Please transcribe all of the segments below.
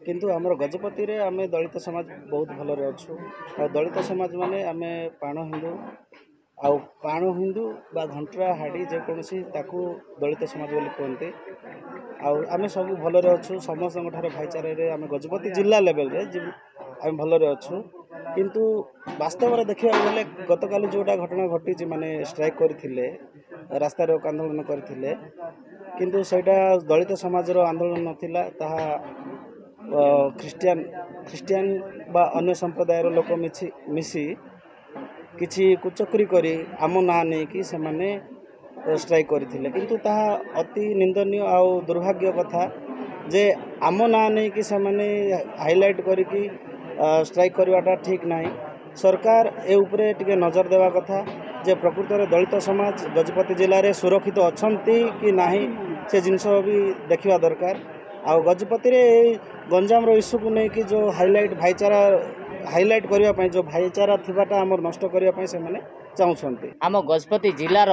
किंतु आमर गजपति रे आमे दलित समाज बहुत भलरे अच्छु आ दलित समाज माने आमे पाण हिंदू आउ पाण हिंदू बा घंटरा हाड़ी जेकोसी ताकू दलित समाज बोली कहते आमे सब भलरे अच्छु समस्त भाईचारे रे आमे गजपति जिला लेवल रे आमे भलरे अच्छु किंतु वास्तव में देखा गले गतकाली जोटा घटना घटी माने स्ट्राइक करथिले रास्ता रोक आंदोलन करथिले किंतु सेटा दलित समाजर आंदोलन नथिला ताहा ख्रिस्टियान बा अन्य संप्रदायर लोक मिसी किछि कुचक्री करी आम ना नहीं कि से माने स्ट्राइक करथिले किंतु ताहा अति निंदनीय आउ दुर्भाग्य कथा जे आम ना नहीं कि से माने हाईलाइट करिकी स्ट्राइक करवाटा ठीक नहीं। सरकार ए उपरे टिके नजर देवा कथा जे प्रकृत में दलित समाज गजपति जिले में सुरक्षित अच्छी कि नहीं से जिनस भी देखा दरकार। आ गजपति रे गंजाम इश्यू को लेकिन जो हाईलाइट भाईचारा हाईलाइट करने जो भाईचारा थीबाटा आमर नष्ट करने से माने चाहते। आम गजपति जिलार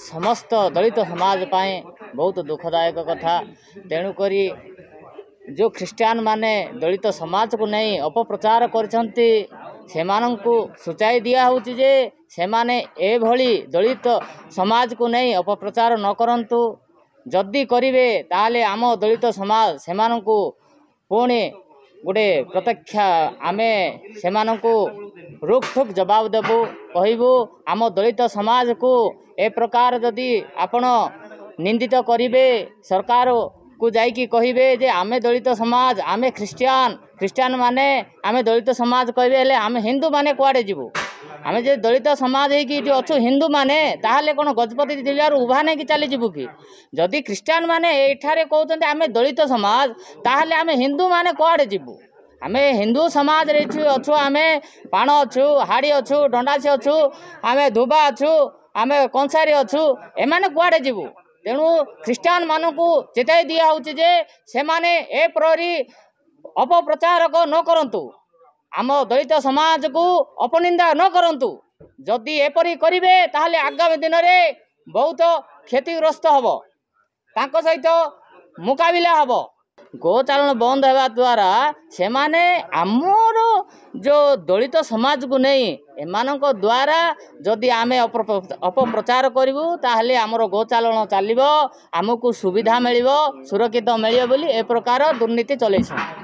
समस्त दलित समाज पाए बहुत दुखदायक कथा। तेणुकरी जो ख्रिस्टियान माने दलित समाज को नहीं अपप्रचार करछंती सेमानंकु सूचाई दिया होची जे सेमाने ए भली दलित समाज को नहीं अपप्रचार न करंतु जदि करिवे ताले आम दलित समाज सेमानंकु पुणी गोटे प्रत्यक्ष आमे सेमानंकु रोकठोक जवाब देबु कहबू आम दलित समाज को ए प्रकार जदि आपण निंदित करिवे सरकार को जाइकी कहिबे जे आमे दलित समाज आमे ख्रिस्टियान माने आमे दलित समाज कहबे हेले आमे हिंदू माने कुआडे जीवु आमे जे दलित समाज हेकी जो अच्छु हिंदू माने ताहले कोन गजपति जिल्लार उभा नहीं कि चली जीवु कि जदि ख्रिस्टियान माने एठारे कहउछन्ते आमे दलित समाज ताहले आमे हिंदू माने कुआडे जीवु आमे हिंदू समाज रे अच्छु आमे पाण अच्छु हाड़ी अच्छु डंडासी अच्छु आमे धुबा अच्छु आमे कंसारी अच्छु एमाने कुआडे जीवु। तेणु ख्रिस्टियान मानकु चेताई दिया होची जे से माने ए प्रहरी अपप्रचारक न करंतु आम दलित समाज को अपनिंदा न करंतु जदि एपरी करिवे ताहले आगामी दिन में बहुत क्षतिग्रस्त हब तांको सहित मुकाबिला हब। गोचालन बंद होगा द्वारा से माने आमर जो दलित समाज को नहीं एमानक द्वारा जदि आमे अपप्रचार करूँ ताहले आमर गोचालन चलो आमको सुविधा मिल सुरक्षित मिले बोली ए प्रकार दुर्नीति चलैछन।